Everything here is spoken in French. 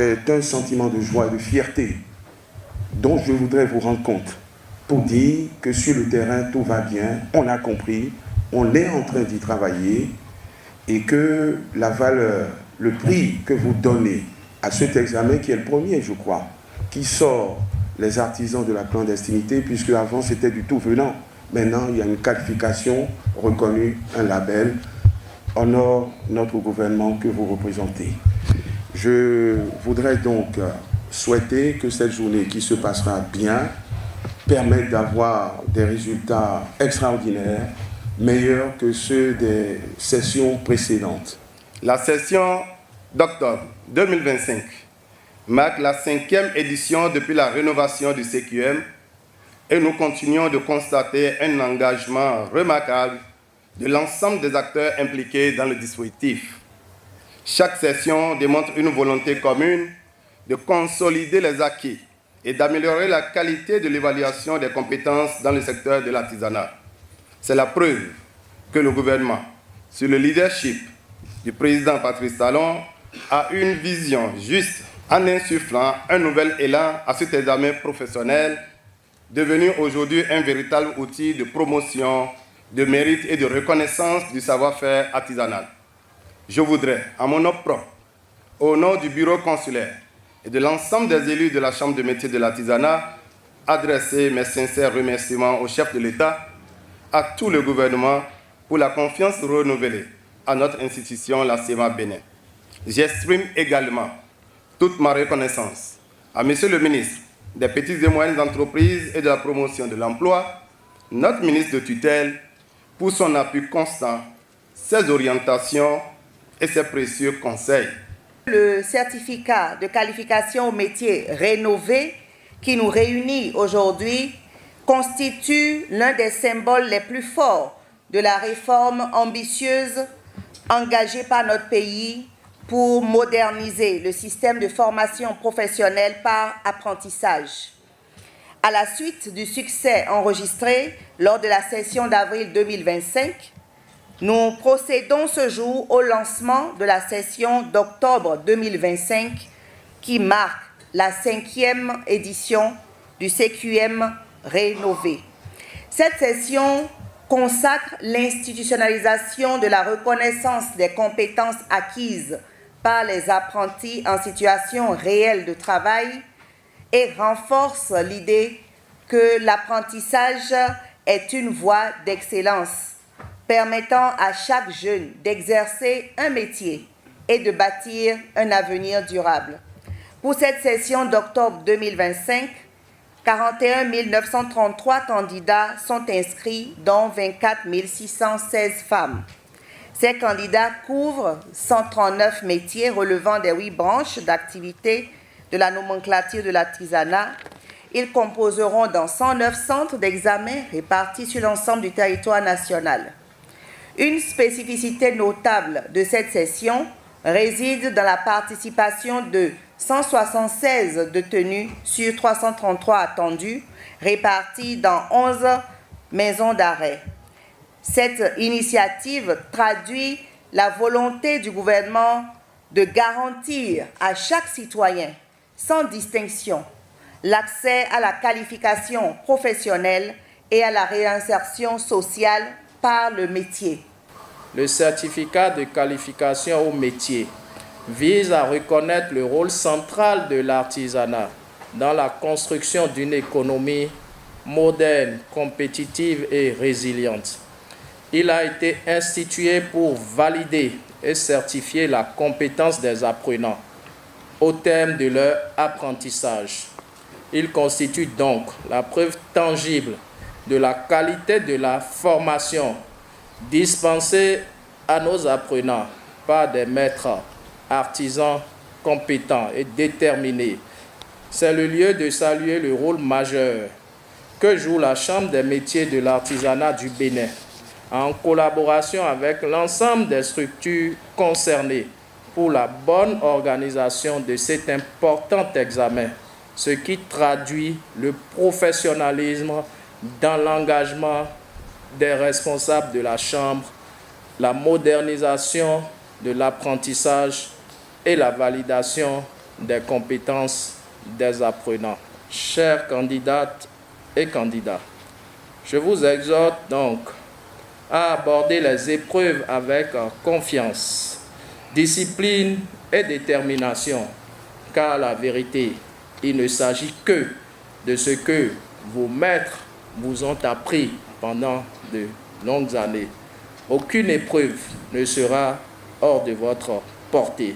c'est un sentiment de joie et de fierté dont je voudrais vous rendre compte pour dire que sur le terrain, tout va bien, on a compris, on est en train d'y travailler et que la valeur, le prix que vous donnez à cet examen, qui est le premier, je crois, qui sort les artisans de la clandestinité, puisque avant c'était du tout venant. Maintenant, il y a une qualification reconnue, un label, honore notre gouvernement que vous représentez. Je voudrais donc souhaiter que cette journée qui se passera bien permette d'avoir des résultats extraordinaires, meilleurs que ceux des sessions précédentes. La session d'octobre 2025 marque la 5e édition depuis la rénovation du CQM et nous continuons de constater un engagement remarquable de l'ensemble des acteurs impliqués dans le dispositif. Chaque session démontre une volonté commune de consolider les acquis et d'améliorer la qualité de l'évaluation des compétences dans le secteur de l'artisanat. C'est la preuve que le gouvernement, sous le leadership du président Patrice Talon, a une vision juste en insufflant un nouvel élan à cet examen professionnel devenu aujourd'hui un véritable outil de promotion, de mérite et de reconnaissance du savoir-faire artisanal. Je voudrais, à mon nom propre, au nom du bureau consulaire et de l'ensemble des élus de la Chambre de métiers de l'artisanat, adresser mes sincères remerciements au chef de l'État, à tout le gouvernement pour la confiance renouvelée à notre institution, la CEMA Bénin. J'exprime également toute ma reconnaissance à Monsieur le ministre des Petites et Moyennes Entreprises et de la Promotion de l'Emploi, notre ministre de tutelle, pour son appui constant, ses orientations et ses précieux conseils. Le certificat de qualification au métier rénové qui nous réunit aujourd'hui constitue l'un des symboles les plus forts de la réforme ambitieuse engagée par notre pays pour moderniser le système de formation professionnelle par apprentissage. À la suite du succès enregistré lors de la session d'avril 2025, nous procédons ce jour au lancement de la session d'octobre 2025 qui marque la 5e édition du CQM rénové. Cette session consacre l'institutionnalisation de la reconnaissance des compétences acquises par les apprentis en situation réelle de travail et renforce l'idée que l'apprentissage est une voie d'excellence permettant à chaque jeune d'exercer un métier et de bâtir un avenir durable. Pour cette session d'octobre 2025, 41 933 candidats sont inscrits, dont 24 616 femmes. Ces candidats couvrent 139 métiers relevant des 8 branches d'activité de la nomenclature de l'artisanat. Ils composeront dans 109 centres d'examen répartis sur l'ensemble du territoire national. Une spécificité notable de cette session réside dans la participation de 176 détenus sur 333 attendus, répartis dans 11 maisons d'arrêt. Cette initiative traduit la volonté du gouvernement de garantir à chaque citoyen, sans distinction, l'accès à la qualification professionnelle et à la réinsertion sociale par le métier. Le certificat de qualification au métier vise à reconnaître le rôle central de l'artisanat dans la construction d'une économie moderne, compétitive et résiliente. Il a été institué pour valider et certifier la compétence des apprenants au terme de leur apprentissage. Il constitue donc la preuve tangible de la qualité de la formation dispensée à nos apprenants par des maîtres artisans compétents et déterminés. C'est le lieu de saluer le rôle majeur que joue la Chambre des métiers de l'artisanat du Bénin, en collaboration avec l'ensemble des structures concernées pour la bonne organisation de cet important examen, ce qui traduit le professionnalisme dans l'engagement des responsables de la Chambre, la modernisation de l'apprentissage et la validation des compétences des apprenants. Chères candidates et candidats, je vous exhorte donc à aborder les épreuves avec confiance, discipline et détermination, car la vérité, il ne s'agit que de ce que vos maîtres vous ont appris pendant de longues années. Aucune épreuve ne sera hors de votre portée.